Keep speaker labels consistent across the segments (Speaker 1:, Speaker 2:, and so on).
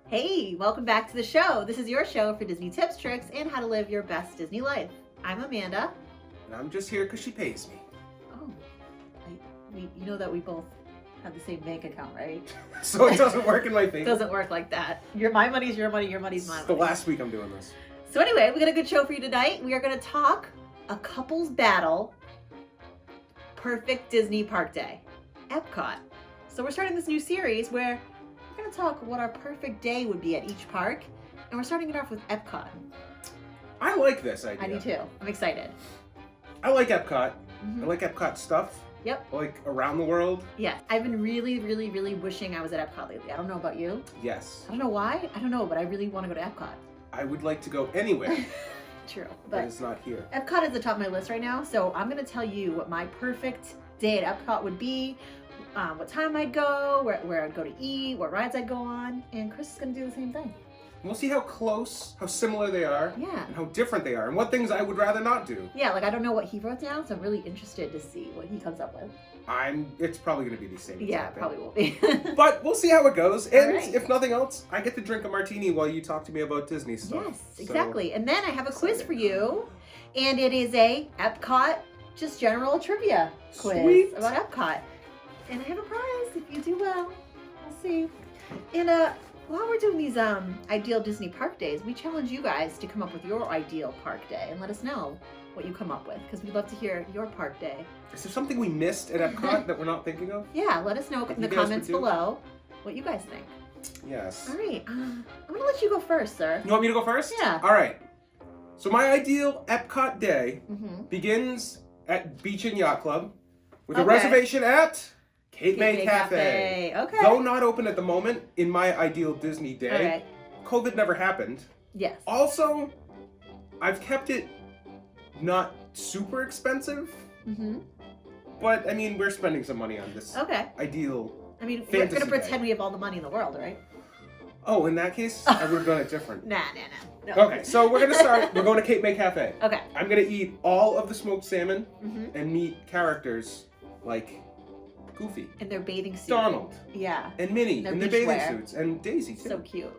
Speaker 1: Hey, welcome back to the show. This is your show for Disney tips, tricks, and how to live your best Disney life. I'm Amanda.
Speaker 2: And I'm just here because she pays me.
Speaker 1: Oh, you know that we both have the same bank account, right?
Speaker 2: So it doesn't work in my favor.
Speaker 1: It doesn't work like that. My money's your money, your money's my money.
Speaker 2: The last week I'm doing this.
Speaker 1: So anyway, we got a good show for you tonight. We are going to talk a couple's battle, perfect Disney park day, EPCOT. So we're starting this new series where we're going to talk what our perfect day would be at each park, and we're starting it off with EPCOT.
Speaker 2: I like this idea.
Speaker 1: I do too. I'm excited.
Speaker 2: I like EPCOT.
Speaker 1: Mm-hmm.
Speaker 2: I like EPCOT stuff.
Speaker 1: Yep.
Speaker 2: Like around the world.
Speaker 1: Yes. I've been really, really, really wishing I was at EPCOT lately. I don't know about you.
Speaker 2: Yes.
Speaker 1: I don't know why. I don't know, but I really want to go to EPCOT.
Speaker 2: I would like to go anywhere.
Speaker 1: True.
Speaker 2: But it's not here.
Speaker 1: EPCOT is at the top of my list right now, so I'm going to tell you what my perfect day at EPCOT would be, what time I'd go, where I'd go to eat, what rides I'd go on, and Chris is going to do the same thing.
Speaker 2: We'll see how similar they are,
Speaker 1: Yeah.
Speaker 2: and how different they are, and what things I would rather not do.
Speaker 1: Yeah, like I don't know what he wrote down, so I'm really interested to see what he comes up with.
Speaker 2: It's probably going to be the same.
Speaker 1: Yeah, it probably will be.
Speaker 2: But we'll see how it goes, and
Speaker 1: right.
Speaker 2: if nothing else, I get to drink a martini while you talk to me about Disney stuff.
Speaker 1: Yes, exactly. And then I have a quiz
Speaker 2: Exciting.
Speaker 1: for you, and it is a EPCOT just general trivia quiz
Speaker 2: Sweet.
Speaker 1: about EPCOT. And I have a prize if you do well. We'll see. And while we're doing these ideal Disney park days, we challenge you guys to come up with your ideal park day and let us know what you come up with, because we'd love to hear your park day.
Speaker 2: Is there something we missed at Epcot that we're not thinking of?
Speaker 1: Yeah, let us know in the
Speaker 2: you guys
Speaker 1: comments
Speaker 2: would do.
Speaker 1: below what you guys think.
Speaker 2: Yes.
Speaker 1: All right, I'm going to let you go first, sir.
Speaker 2: You want me to go first?
Speaker 1: Yeah.
Speaker 2: All right. So my ideal Epcot day
Speaker 1: Mm-hmm.
Speaker 2: begins at Beach and Yacht Club with a
Speaker 1: Okay.
Speaker 2: reservation at Cape May
Speaker 1: May
Speaker 2: Cafe.
Speaker 1: Okay.
Speaker 2: Though not open at the moment, in my ideal Disney day,
Speaker 1: All right.
Speaker 2: COVID never happened.
Speaker 1: Yes.
Speaker 2: Also, I've kept it not super expensive,
Speaker 1: Mm-hmm.
Speaker 2: but I mean, we're spending some money on this
Speaker 1: Okay.
Speaker 2: ideal.
Speaker 1: I mean, we're going
Speaker 2: Fantasy
Speaker 1: to pretend
Speaker 2: day.
Speaker 1: we have all the money in the world, right?
Speaker 2: Oh, in that case, I would have done it different.
Speaker 1: Nah. No.
Speaker 2: Okay, so we're gonna start. We're going to Cape May Cafe.
Speaker 1: Okay.
Speaker 2: I'm gonna eat all of the smoked salmon
Speaker 1: Mm-hmm.
Speaker 2: and meet characters like Goofy,
Speaker 1: In their bathing suit.
Speaker 2: Donald,
Speaker 1: Yeah.
Speaker 2: and Minnie
Speaker 1: Their
Speaker 2: in their
Speaker 1: beach
Speaker 2: bathing
Speaker 1: wear.
Speaker 2: suits, and Daisy too.
Speaker 1: So cute.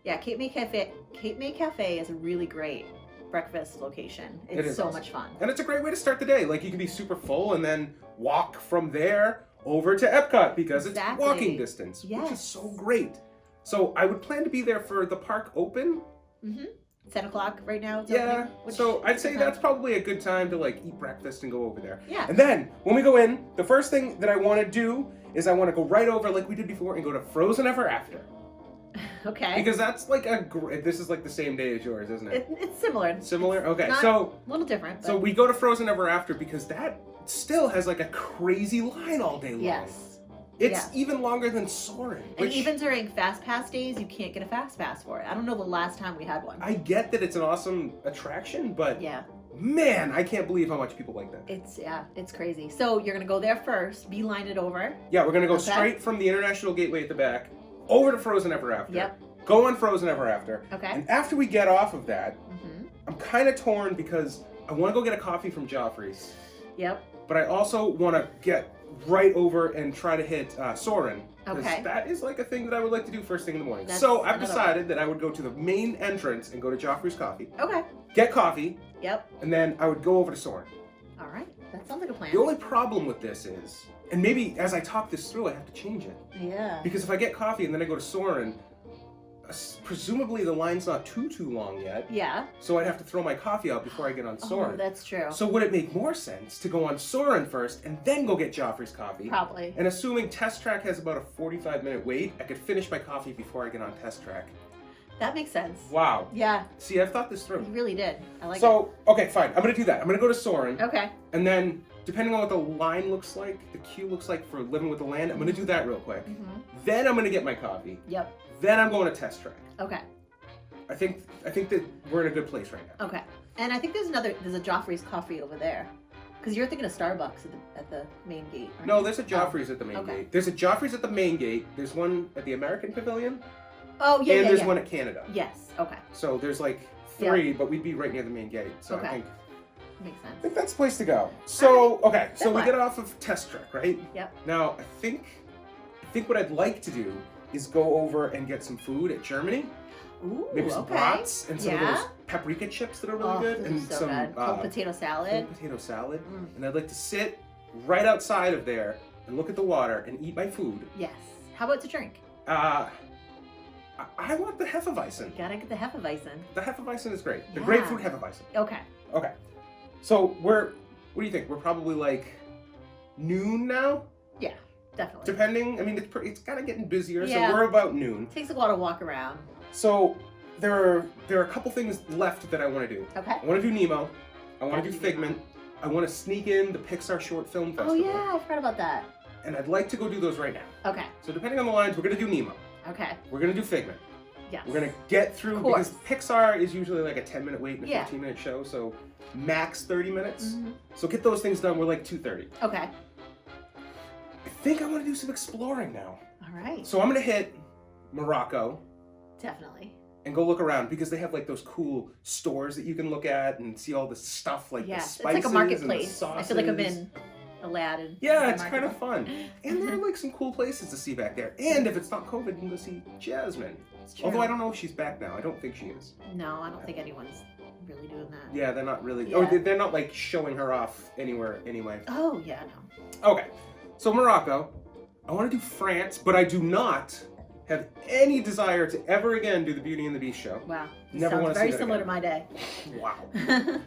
Speaker 1: Yeah, Cape May Cafe is a really great breakfast location.
Speaker 2: It
Speaker 1: It's
Speaker 2: is
Speaker 1: so
Speaker 2: awesome.
Speaker 1: much fun.
Speaker 2: And it's a great way to start the day. Like you can be super full and then walk from there over to Epcot because
Speaker 1: Exactly.
Speaker 2: it's walking distance, which is
Speaker 1: Yes.
Speaker 2: so great. So I would plan to be there for the park open.
Speaker 1: Mm-hmm. 10 o'clock right now. It's
Speaker 2: Yeah.
Speaker 1: opening, which
Speaker 2: So I'd
Speaker 1: is
Speaker 2: say
Speaker 1: good
Speaker 2: that's
Speaker 1: time.
Speaker 2: probably a good time to like eat breakfast and go over there.
Speaker 1: Yeah.
Speaker 2: And then when we go in, the first thing that I want to do is I want to go right over like we did before and go to Frozen Ever After.
Speaker 1: Okay.
Speaker 2: Because that's like this is like the same day as yours, isn't it?
Speaker 1: It's similar.
Speaker 2: Similar? Okay.
Speaker 1: Not
Speaker 2: So
Speaker 1: a little different. But
Speaker 2: so we go to Frozen Ever After because that still has like a crazy line all day long.
Speaker 1: Yes.
Speaker 2: It's
Speaker 1: Yeah.
Speaker 2: even longer than Soarin'.
Speaker 1: And
Speaker 2: Which
Speaker 1: even during Fast Pass days, you can't get a Fast Pass for it. I don't know the last time we had one.
Speaker 2: I get that it's an awesome attraction, but
Speaker 1: Yeah.
Speaker 2: man, I can't believe how much people like that.
Speaker 1: It's crazy. So you're gonna go there first, beeline it over.
Speaker 2: Yeah, we're gonna go
Speaker 1: Okay.
Speaker 2: straight from the International Gateway at the back over to Frozen Ever After.
Speaker 1: Yep.
Speaker 2: Go on Frozen Ever After.
Speaker 1: Okay.
Speaker 2: And after we get off of that,
Speaker 1: Mm-hmm.
Speaker 2: I'm kind of torn because I want to go get a coffee from Joffrey's,
Speaker 1: Yep.
Speaker 2: but I also want to get right over and try to hit Soarin'. 'Cause
Speaker 1: Okay.
Speaker 2: that is like a thing that I would like to do first thing in the morning.
Speaker 1: That's
Speaker 2: So I've
Speaker 1: another
Speaker 2: decided that I would go to the main entrance and go to Joffrey's Coffee,
Speaker 1: Okay.
Speaker 2: get coffee,
Speaker 1: Yep.
Speaker 2: and then I would go over to Soarin'.
Speaker 1: All right. That sounds like a plan.
Speaker 2: The only problem with this is, and maybe as I talk this through, I have to change it.
Speaker 1: Yeah.
Speaker 2: Because if I get coffee and then I go to Soarin', presumably the line's not too long yet,
Speaker 1: Yeah.
Speaker 2: so I'd have to throw my coffee out before I get on
Speaker 1: Oh,
Speaker 2: Soarin'.
Speaker 1: that's true.
Speaker 2: So would it make more sense to go on Soarin' first and then go get Joffrey's coffee?
Speaker 1: Probably.
Speaker 2: And assuming Test Track has about a 45-minute wait, I could finish my coffee before I get on Test Track.
Speaker 1: That makes sense.
Speaker 2: Wow.
Speaker 1: Yeah,
Speaker 2: See, I've thought this through.
Speaker 1: you really did. I like
Speaker 2: So, okay, fine. I'm going to do that. I'm going to go to Soarin'.
Speaker 1: it. Okay.
Speaker 2: And then, depending on what the line looks like, the queue looks like for Living with the Land, I'm going to do that real quick.
Speaker 1: Mm-hmm.
Speaker 2: Then I'm going to get my coffee.
Speaker 1: Yep.
Speaker 2: Then I'm going to Test Track.
Speaker 1: Okay.
Speaker 2: I think that we're in a good place right now.
Speaker 1: Okay. And I think there's a Joffrey's coffee over there. Because you're thinking of Starbucks at the main gate, right?
Speaker 2: No, there's a Joffrey's at the main
Speaker 1: okay.
Speaker 2: gate. There's a Joffrey's at the main gate. There's one at the American Pavilion.
Speaker 1: Oh, yeah,
Speaker 2: and
Speaker 1: yeah,
Speaker 2: there's
Speaker 1: yeah.
Speaker 2: one at Canada.
Speaker 1: Yes. Okay.
Speaker 2: So there's like 3, but we'd be right near the main gate. So
Speaker 1: Okay.
Speaker 2: I think
Speaker 1: Makes sense.
Speaker 2: that's the place to go. So, okay, so
Speaker 1: Good
Speaker 2: we
Speaker 1: one.
Speaker 2: get off of Test Track, right?
Speaker 1: Yep.
Speaker 2: Now, I think what I'd like to do is go over and get some food at Germany.
Speaker 1: Ooh,
Speaker 2: Maybe some
Speaker 1: okay.
Speaker 2: brats and some of
Speaker 1: Yeah.
Speaker 2: those paprika chips that are really
Speaker 1: Oh,
Speaker 2: good,
Speaker 1: those
Speaker 2: and
Speaker 1: are so
Speaker 2: some
Speaker 1: good. Cold potato salad.
Speaker 2: cold potato salad.
Speaker 1: Mm.
Speaker 2: And I'd like to sit right outside of there and look at the water and eat my food.
Speaker 1: Yes. How about to drink?
Speaker 2: I want the Hefeweizen.
Speaker 1: You gotta get the Hefeweizen.
Speaker 2: The Hefeweizen is great. The
Speaker 1: Yeah.
Speaker 2: grapefruit Hefeweizen.
Speaker 1: Okay.
Speaker 2: Okay. So what do you think? We're probably like noon now?
Speaker 1: Yeah, definitely.
Speaker 2: Depending, I mean, it's kind of getting busier,
Speaker 1: Yeah.
Speaker 2: so we're about noon.
Speaker 1: Takes a while to walk around.
Speaker 2: So there are a couple things left that I want to do.
Speaker 1: Okay.
Speaker 2: I want to do Nemo. I want to do
Speaker 1: Gotta do
Speaker 2: Figment. I want to sneak in the Pixar Short Film
Speaker 1: Oh
Speaker 2: Festival.
Speaker 1: yeah, I forgot about that.
Speaker 2: And I'd like to go do those right now.
Speaker 1: Okay.
Speaker 2: So depending on the lines, we're going to do Nemo.
Speaker 1: Okay.
Speaker 2: We're going to do Figment.
Speaker 1: Yes.
Speaker 2: We're going to get through,
Speaker 1: Of
Speaker 2: because
Speaker 1: course.
Speaker 2: Pixar is usually like a 10-minute wait and a
Speaker 1: Yeah.
Speaker 2: 15-minute show, so max 30 minutes.
Speaker 1: Mhm.
Speaker 2: So get those things done. We're like 2:30.
Speaker 1: Okay.
Speaker 2: I think I want to do some exploring now.
Speaker 1: All right.
Speaker 2: So I'm going to hit Morocco
Speaker 1: Definitely.
Speaker 2: and go look around, because they have like those cool stores that you can look at and see all the stuff, like the
Speaker 1: Yes. It's
Speaker 2: spices
Speaker 1: like a
Speaker 2: and
Speaker 1: marketplace.
Speaker 2: the
Speaker 1: I feel like I'm
Speaker 2: sauces.
Speaker 1: in Aladdin.
Speaker 2: Yeah,
Speaker 1: The
Speaker 2: it's kind of
Speaker 1: marketplace.
Speaker 2: fun. And there are like some cool places to see back there. And if it's not COVID, you can go see Jasmine.
Speaker 1: It's true.
Speaker 2: Although I don't know if she's back now. I don't think she is.
Speaker 1: No, I don't think anyone's really doing that.
Speaker 2: Yeah, they're not really.
Speaker 1: Yeah.
Speaker 2: Or they're not like showing her off anywhere anyway.
Speaker 1: Oh yeah, no.
Speaker 2: Okay, so Morocco. I want to do France, but I do not have any desire to ever again do the Beauty and the Beast show.
Speaker 1: Wow.
Speaker 2: Never
Speaker 1: Sounds
Speaker 2: wanna see
Speaker 1: very
Speaker 2: that
Speaker 1: similar
Speaker 2: again.
Speaker 1: to my day.
Speaker 2: Wow.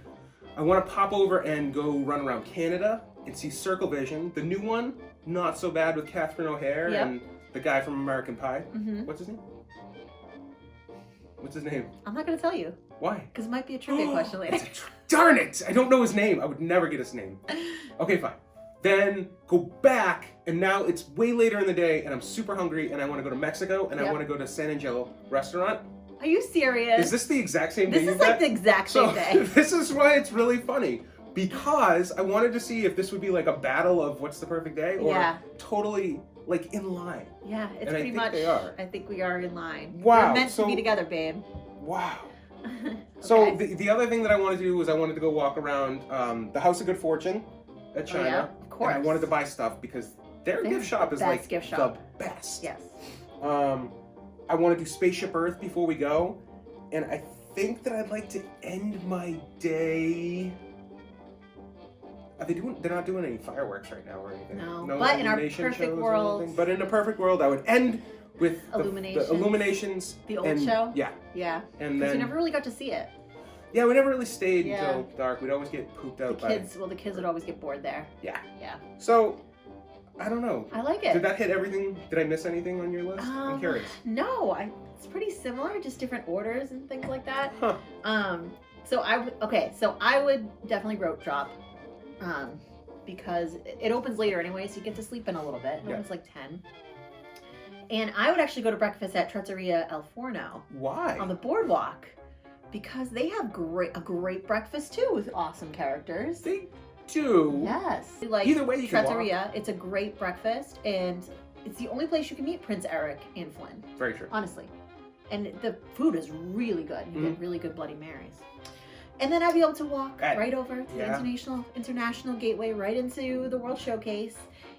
Speaker 2: I want to pop over and go run around Canada and see Circle Vision, the new one. Not so bad, with Catherine O'Hare
Speaker 1: Yep.
Speaker 2: and the guy from American Pie.
Speaker 1: Mhm.
Speaker 2: What's his name? What's his name?
Speaker 1: I'm not gonna tell you
Speaker 2: Why?
Speaker 1: because it might be a trivia question later.
Speaker 2: Darn it! I don't know his name. I would never get his name. Okay, fine. Then go back, and now it's way later in the day, and I'm super hungry, and I want to go to Mexico, and I
Speaker 1: Yep.
Speaker 2: want to go to San Angelo restaurant.
Speaker 1: Are you serious?
Speaker 2: Is this the exact same day
Speaker 1: This
Speaker 2: you
Speaker 1: is like
Speaker 2: got?
Speaker 1: the exact same
Speaker 2: So
Speaker 1: day.
Speaker 2: this is why it's really funny, because I wanted to see if this would be like a battle of what's the perfect day, or
Speaker 1: Yeah.
Speaker 2: totally like in line.
Speaker 1: Yeah, it's
Speaker 2: And I
Speaker 1: pretty
Speaker 2: think
Speaker 1: much.
Speaker 2: they are.
Speaker 1: I think we are in line.
Speaker 2: Wow,
Speaker 1: We're meant
Speaker 2: so-
Speaker 1: to be together, babe.
Speaker 2: Wow. So
Speaker 1: Okay.
Speaker 2: the other thing that I wanted to do was I wanted to go walk around the House of Good Fortune at China.
Speaker 1: Oh, yeah? Of course.
Speaker 2: And I wanted to buy stuff because their
Speaker 1: They're
Speaker 2: gift shop
Speaker 1: the
Speaker 2: is
Speaker 1: best
Speaker 2: like
Speaker 1: gift shop.
Speaker 2: the best.
Speaker 1: Yes.
Speaker 2: I want to do Spaceship Earth before we go, and I think that I'd like to end my day. Are they doing? They're not doing any fireworks right now or anything.
Speaker 1: No, but in our
Speaker 2: illumination
Speaker 1: perfect
Speaker 2: shows or
Speaker 1: world-
Speaker 2: anything. But in a perfect world, I would end with the
Speaker 1: Illuminations.
Speaker 2: illuminations.
Speaker 1: The old
Speaker 2: and,
Speaker 1: show?
Speaker 2: Yeah,
Speaker 1: Yeah.
Speaker 2: and
Speaker 1: Because
Speaker 2: then
Speaker 1: we never really got to see it.
Speaker 2: yeah, we never really stayed
Speaker 1: Yeah.
Speaker 2: until dark. We'd always get pooped
Speaker 1: The
Speaker 2: out by.
Speaker 1: kids, well, the kids would always get bored there.
Speaker 2: Yeah.
Speaker 1: Yeah.
Speaker 2: So, I don't know.
Speaker 1: I like it.
Speaker 2: Did that hit everything? Did I miss anything on your list? I'm curious.
Speaker 1: No, it's pretty similar, just different orders and things like that.
Speaker 2: Huh.
Speaker 1: So I would definitely rope drop, because it opens later anyway, so you get to sleep in a little bit. It
Speaker 2: Yeah.
Speaker 1: opens like 10. And I would actually go to breakfast at Trattoria El Forno
Speaker 2: Why?
Speaker 1: on the boardwalk, because they have a great breakfast too with awesome characters.
Speaker 2: They do.
Speaker 1: Yes. Like
Speaker 2: Either way, you can walk.
Speaker 1: Trattoria, it's a great breakfast, and it's the only place you can meet Prince Eric and Flynn,
Speaker 2: Very true.
Speaker 1: honestly. And the food is really good. You
Speaker 2: Mm-hmm.
Speaker 1: get really good Bloody Marys. And then I'd be able to walk right over to
Speaker 2: yeah.
Speaker 1: the international gateway, right into the World Showcase,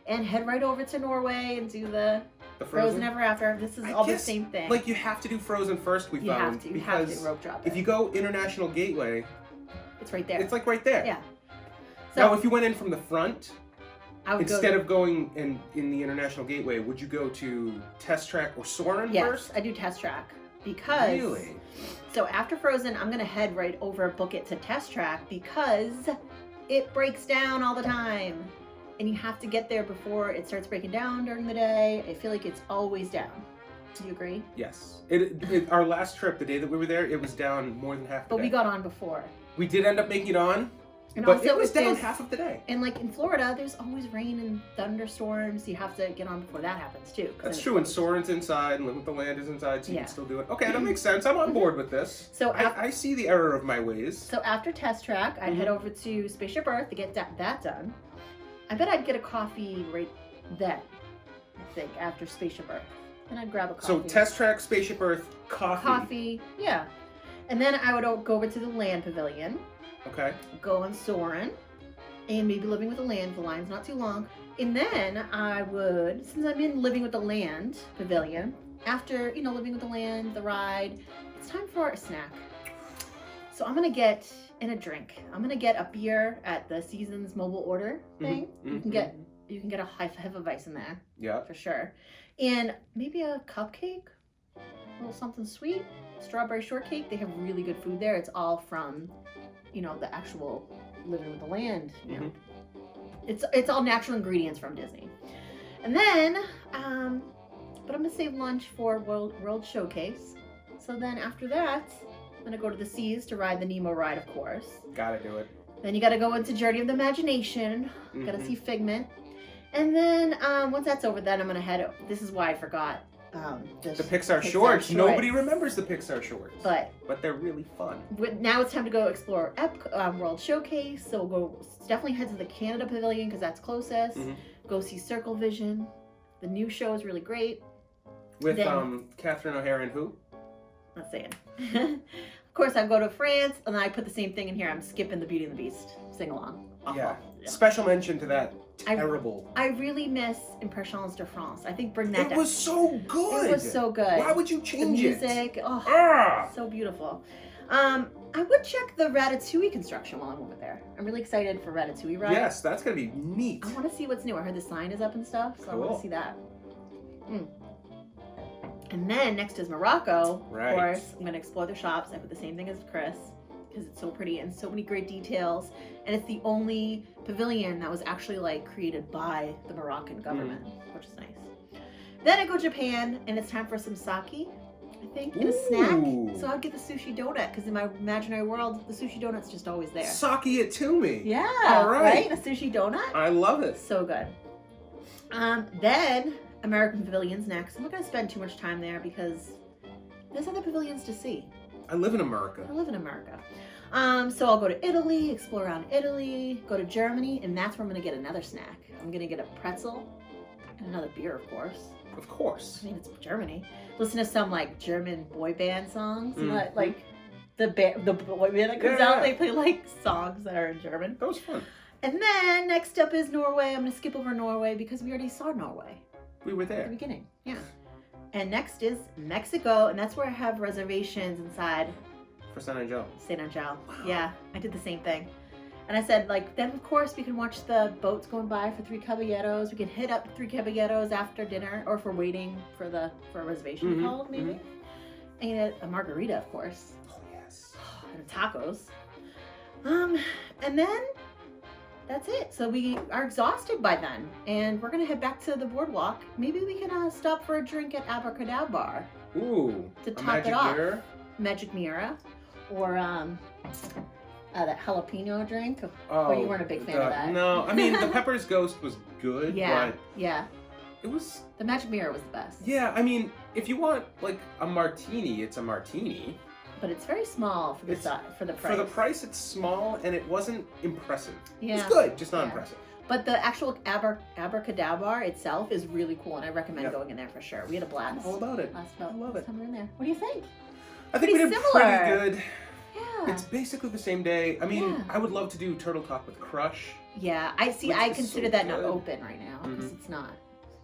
Speaker 1: and head right over to Norway and do the
Speaker 2: The
Speaker 1: Frozen Ever After. This is
Speaker 2: I
Speaker 1: all the
Speaker 2: guess,
Speaker 1: same thing.
Speaker 2: Like, you have to do Frozen first, we
Speaker 1: you
Speaker 2: found.
Speaker 1: have to. You
Speaker 2: because
Speaker 1: have to rope drop it.
Speaker 2: if you go International Gateway,
Speaker 1: It's right there.
Speaker 2: it's like right there.
Speaker 1: Yeah.
Speaker 2: Now,
Speaker 1: So
Speaker 2: if you went in from the front,
Speaker 1: I would
Speaker 2: instead
Speaker 1: go
Speaker 2: of going in the International Gateway, would you go to Test Track or Soarin'
Speaker 1: yes,
Speaker 2: first?
Speaker 1: I do Test Track. Because
Speaker 2: Really?
Speaker 1: So after Frozen, I'm gonna head right over, book it to Test Track, because it breaks down all the time. And you have to get there before it starts breaking down during the day. I feel like it's always down. Do you agree?
Speaker 2: Yes. Our last trip, the day that we were there, it was down more than half the
Speaker 1: But
Speaker 2: day.
Speaker 1: we got on before.
Speaker 2: We did end up making it on,
Speaker 1: And
Speaker 2: but
Speaker 1: also
Speaker 2: it was
Speaker 1: if
Speaker 2: down
Speaker 1: there's-
Speaker 2: half of the day.
Speaker 1: And like in Florida, there's always rain and thunderstorms. You have to get on before that happens too. 'cause
Speaker 2: That's
Speaker 1: then
Speaker 2: true, and
Speaker 1: it's-
Speaker 2: Soarin's inside, and Live with the Land is inside, so you
Speaker 1: Yeah.
Speaker 2: can still do it. Okay, that makes sense. I'm on board with this.
Speaker 1: So
Speaker 2: I see the error of my ways.
Speaker 1: So after Test Track, I'd head over to Spaceship Earth to get that done. I bet I'd get a coffee right then, I think, after Spaceship Earth. Then I'd grab a coffee.
Speaker 2: So Test Track, Spaceship Earth, coffee.
Speaker 1: Yeah. And then I would go over to the Land Pavilion,
Speaker 2: Okay.
Speaker 1: go on Soarin', and maybe Living with the Land. The line's not too long. And then I would, since I'm in Living with the Land Pavilion, after, living with the land, the ride, it's time for a snack. So I'm going to get in a drink. I'm going to get a beer at the Seasons mobile order thing. You can get a Hefeweizen in there.
Speaker 2: Yeah.
Speaker 1: For sure. And maybe a cupcake, a little something sweet, strawberry shortcake. They have really good food there. It's all from, the actual living with the land. It's all natural ingredients from Disney. And then, but I'm gonna save lunch for World Showcase. So then after that, I'm gonna go to the seas to ride the Nemo ride, of course.
Speaker 2: Gotta do it.
Speaker 1: Then you gotta go into Journey of the Imagination. Gotta see Figment. And then once that's over, then I'm gonna head. This is why I forgot
Speaker 2: the Pixar shorts. Nobody remembers the Pixar shorts, but they're really fun.
Speaker 1: Now it's time to go explore World Showcase. So we'll go definitely head to the Canada Pavilion because that's closest. Go see Circle Vision. The new show is really great.
Speaker 2: With Catherine O'Hara and who?
Speaker 1: Not saying. Of course, I go to France, and then I put the same thing in here. I'm skipping the Beauty and the Beast sing along.
Speaker 2: Yeah. Special mention to that. Terrible.
Speaker 1: I really miss Impressions de France. I think bring that.
Speaker 2: It was so good.
Speaker 1: It was so good.
Speaker 2: Why would you change it?
Speaker 1: The music, so beautiful. I would check the Ratatouille construction while I'm over there. I'm really excited for Ratatouille ride.
Speaker 2: Yes, that's gonna be neat.
Speaker 1: I want to see what's new. I heard the sign is up and stuff, so
Speaker 2: cool.
Speaker 1: I want to see that. And then next is Morocco.
Speaker 2: Right.
Speaker 1: Of course, I'm gonna explore the shops. I put the same thing as Chris because it's so pretty and so many great details. And it's the only pavilion that was actually created by the Moroccan government, which is nice. Then I go to Japan, and it's time for some sake, I think, and a snack. So I would get the sushi donut because in my imaginary world, the sushi donut's just always there.
Speaker 2: Sake it to me.
Speaker 1: Yeah.
Speaker 2: All right.
Speaker 1: A sushi donut.
Speaker 2: I love it.
Speaker 1: So good. Then American Pavilion's next. I'm not gonna spend too much time there because there's other pavilions to see.
Speaker 2: I live in America.
Speaker 1: I live in America. So I'll go to Italy, explore around Italy, go to Germany, and that's where I'm gonna get another snack. I'm gonna get a pretzel and another beer, of course.
Speaker 2: Of course.
Speaker 1: I mean, it's Germany. Listen to some German boy band songs. The boy band that comes out, they play songs that are in German.
Speaker 2: That was fun.
Speaker 1: And then next up is Norway. I'm gonna skip over Norway because we already saw Norway.
Speaker 2: We were there.
Speaker 1: At the beginning, yeah. And next is Mexico, and that's where I have reservations inside.
Speaker 2: For San Angel.
Speaker 1: San Angel.
Speaker 2: Wow.
Speaker 1: Yeah, I did the same thing. And I said, then of course we can watch the boats going by for Three Caballeros. We can hit up Three Caballeros after dinner, or if we're waiting for a reservation call, maybe. And a margarita, of course.
Speaker 2: Oh yes.
Speaker 1: And tacos. And then that's it. So we are exhausted by then, and we're gonna head back to the boardwalk. Maybe we can stop for a drink at Abracadabra.
Speaker 2: Ooh.
Speaker 1: To top it off. Magic Mirror, or that jalapeno drink. Oh, you weren't a big fan of that.
Speaker 2: No, I mean the Pepper's Ghost was good.
Speaker 1: Yeah,
Speaker 2: but
Speaker 1: yeah.
Speaker 2: It was.
Speaker 1: The Magic Mirror was the best.
Speaker 2: Yeah, I mean, if you want a martini, it's a martini.
Speaker 1: But it's very small for the price.
Speaker 2: For the price, it's small, and it wasn't impressive.
Speaker 1: Yeah.
Speaker 2: It's good, just not impressive.
Speaker 1: But the actual Abracadabra itself is really cool, and I recommend going in there for sure. We had a blast.
Speaker 2: I'm all about it.
Speaker 1: I love it. In there. What do you think?
Speaker 2: I think we did pretty good.
Speaker 1: Yeah.
Speaker 2: It's basically the same day. I mean, I would love to do Turtle Talk with Crush.
Speaker 1: Yeah, I see. I consider that not open right now because it's not.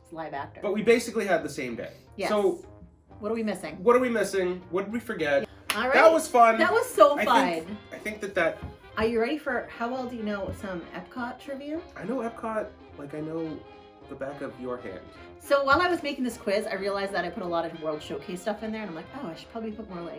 Speaker 1: It's live actor.
Speaker 2: But we basically had the same day.
Speaker 1: Yes.
Speaker 2: So,
Speaker 1: what are we missing?
Speaker 2: What are we missing? What did we forget?
Speaker 1: All right.
Speaker 2: That was fun.
Speaker 1: That was so fun.
Speaker 2: I think that.
Speaker 1: Are you ready for? How well do you know some EPCOT trivia?
Speaker 2: I know EPCOT like I know the back of your hand.
Speaker 1: So while I was making this quiz, I realized that I put a lot of World Showcase stuff in there, and I'm like, oh, I should probably put more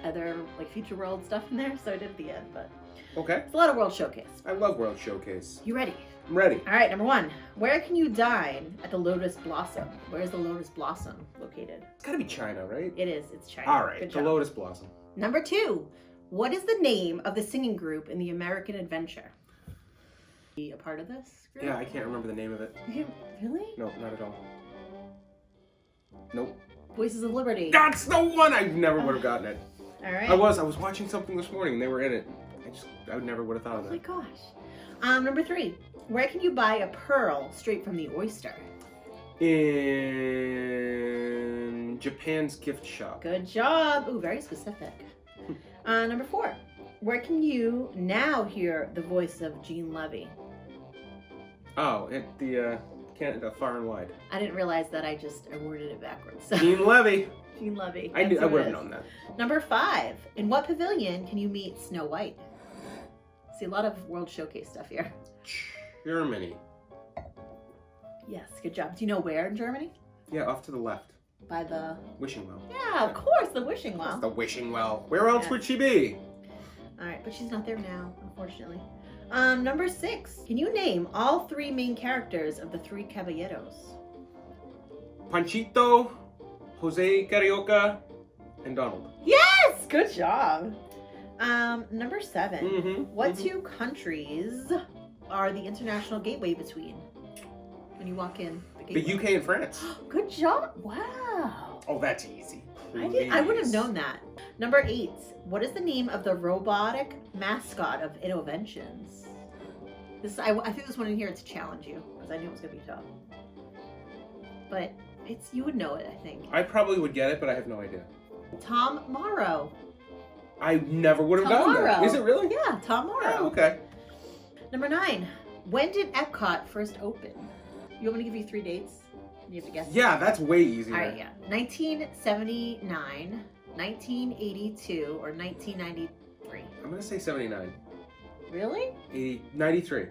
Speaker 1: other Future World stuff in there. So I did at the end, but
Speaker 2: okay.
Speaker 1: It's a lot of World Showcase.
Speaker 2: I love World Showcase.
Speaker 1: You ready?
Speaker 2: I'm ready.
Speaker 1: All right, number 1. Where can you dine at the Lotus Blossom? Where is the Lotus Blossom located?
Speaker 2: It's gotta be China, right?
Speaker 1: It is. It's China.
Speaker 2: All right, the Lotus Blossom.
Speaker 1: Number 2. What is the name of the singing group in the American Adventure? Be a part of this group?
Speaker 2: Yeah, I can't remember the name of it.
Speaker 1: Really?
Speaker 2: No, not at all. Nope.
Speaker 1: Voices of Liberty.
Speaker 2: That's the one! I never would have gotten it.
Speaker 1: All right.
Speaker 2: I was watching something this morning and they were in it. I never would have thought of that.
Speaker 1: Oh my gosh. Number 3. Where can you buy a pearl straight from the oyster?
Speaker 2: In Japan's gift shop.
Speaker 1: Good job. Ooh, very specific. Number 4. Where can you now hear the voice of Gene Levy?
Speaker 2: Oh, at the Canada far and wide.
Speaker 1: I didn't realize that I worded it backwards.
Speaker 2: Gene Levy.
Speaker 1: Gene Levy.
Speaker 2: I
Speaker 1: That's who
Speaker 2: would
Speaker 1: it
Speaker 2: have
Speaker 1: is.
Speaker 2: known that.
Speaker 1: Number 5. In what pavilion can you meet Snow White? See, a lot of World Showcase stuff here.
Speaker 2: Germany.
Speaker 1: Yes, good job. Do you know where in Germany?
Speaker 2: Yeah, off to the left.
Speaker 1: By the...
Speaker 2: Wishing Well.
Speaker 1: Yeah, of course, the Wishing Well.
Speaker 2: The Wishing Well. Where else would she be?
Speaker 1: All right, but she's not there now, unfortunately. Number 6. Can you name all 3 main characters of the 3 Caballeros?
Speaker 2: Panchito, Jose Carioca, and Donald.
Speaker 1: Yes! Good job. Number 7. What 2 countries are the international gateway between? When you walk in the gateway.
Speaker 2: The UK and France.
Speaker 1: Good job. Wow.
Speaker 2: Oh, that's easy.
Speaker 1: I would have known that. Number 8. What is the name of the robotic mascot of Innoventions? I threw this one in here to challenge you because I knew it was gonna be tough. But you would know it, I think.
Speaker 2: I probably would get it, but I have no idea.
Speaker 1: Tom Morrow.
Speaker 2: I never would have gotten that. Is it really?
Speaker 1: Yeah, Tom Morrow.
Speaker 2: Oh, okay.
Speaker 1: Number 9. When did EPCOT first open? You want me to give you 3 dates? You have to guess.
Speaker 2: Yeah, that's way easier.
Speaker 1: All right, yeah. 1979, 1982, or 1993.
Speaker 2: I'm going to say 79.
Speaker 1: Really?
Speaker 2: 93.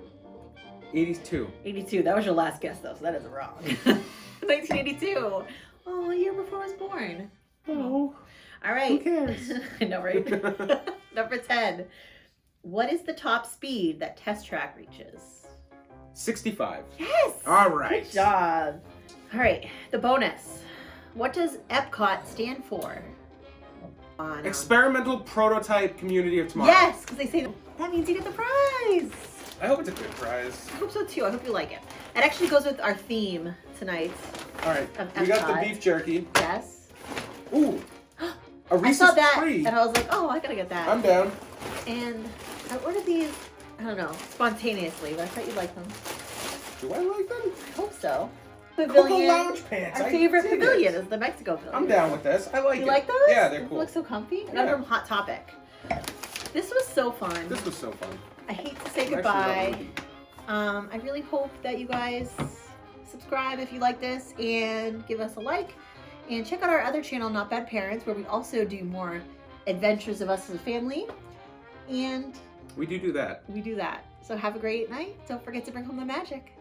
Speaker 2: 82.
Speaker 1: 82. That was your last guess, though, so that is wrong. 1982. Oh, a year before I was born.
Speaker 2: Oh.
Speaker 1: All right.
Speaker 2: Who cares?
Speaker 1: I know, right? Number 10. What is the top speed that Test Track reaches?
Speaker 2: 65.
Speaker 1: Yes!
Speaker 2: All right.
Speaker 1: Good job. All right, the bonus. What does EPCOT stand for?
Speaker 2: Experimental Prototype Community of Tomorrow.
Speaker 1: Yes, because they say that means you get the prize.
Speaker 2: I hope it's a good prize.
Speaker 1: I hope so too. I hope you like it. It actually goes with our theme tonight.
Speaker 2: All right,
Speaker 1: Of
Speaker 2: we got
Speaker 1: EPCOT.
Speaker 2: the beef jerky.
Speaker 1: Yes.
Speaker 2: Ooh, a
Speaker 1: I
Speaker 2: Reese's
Speaker 1: saw that
Speaker 2: tree.
Speaker 1: and I was like, oh, I gotta get that.
Speaker 2: I'm down.
Speaker 1: And I ordered these, I don't know, spontaneously, but I thought you'd like them.
Speaker 2: Do I like them?
Speaker 1: I hope so.
Speaker 2: Cocoa Lounge Pants.
Speaker 1: Our
Speaker 2: I
Speaker 1: favorite
Speaker 2: dig it.
Speaker 1: pavilion is the Mexico pavilion.
Speaker 2: I'm down with this. I like it.
Speaker 1: You like those?
Speaker 2: Yeah, they're
Speaker 1: They
Speaker 2: cool.
Speaker 1: look so comfy.
Speaker 2: Yeah.
Speaker 1: Another from Hot Topic. This was so fun.
Speaker 2: This was so fun.
Speaker 1: I hate to say
Speaker 2: I'm actually
Speaker 1: goodbye.
Speaker 2: loving
Speaker 1: I really hope that you guys subscribe if you like this and give us a like. And check out our other channel, Not Bad Parents, where we also do more adventures of us as a family. And
Speaker 2: We do that.
Speaker 1: we do that. So have a great night. Don't forget to bring home the magic.